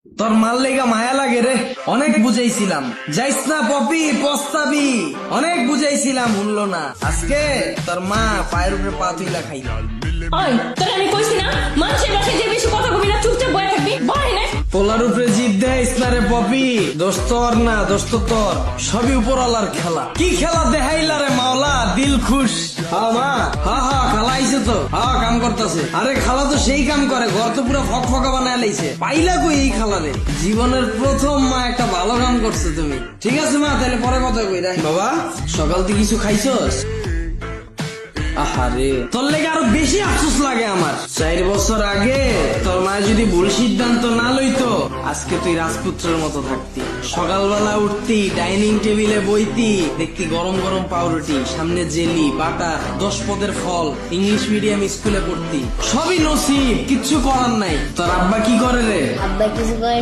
তোর মাল লেগা মায়া লাগে রে, অনেক বুঝাইছিলাম যাইস না পপি পস্তাবি, অনেক বুঝাইছিলাম শুনলো না। আজকে তোর মা পায়ের উপরে পা তুইলা খাই। ওই তোর আমি কইছি না মানুষের বাসায় যে বেশি কথা কবি না, চুপচাপ বয়ে থাকবি, বয় না। পোলার উপরে জিদ দেয় না রে পপি, দোষ তোর না, দোষ তো তোর, সবই উপরওয়ালার খেলা। কি খেলা দেখাইলা রে মাওলা, দিল খুশ। হ্যাঁ মা, হ্যাঁ খালা আইছে তো, হ্যাঁ কাম করতেছে। আরে খালা তো সেই কাম করে, ঘর তো পুরো ফকফকা বানায় লাইছে। পাইলা কই এই খালা রে? জীবনের প্রথম মা একটা ভালো কাম করছে তুমি। ঠিক আছে মা, তাহলে পরে কথা কই রাখ। বাবা সকাল থেকে কিছু খাইছস? আহারে, তোর লেগে আরো বেশি আফসোস লাগে আমার। 4 বছর আগে তোর মা যদি ভুল সিদ্ধান্ত না লইতো, আজকে তুই রাজপুত্রের মতো থাকতি। সকালবেলা উঠতি, ডাইনিং টেবিলে বইতি, দেখতি গরম গরম পাউরুটি, সামনে জেলি, বাটার, 10 পদের ফল, ইংলিশ মিডিয়াম স্কুলে পড়তি। সবই নসিব, কিচ্ছু করার নাই। তোর আব্বা কি করে রে? আব্বা কিছু করে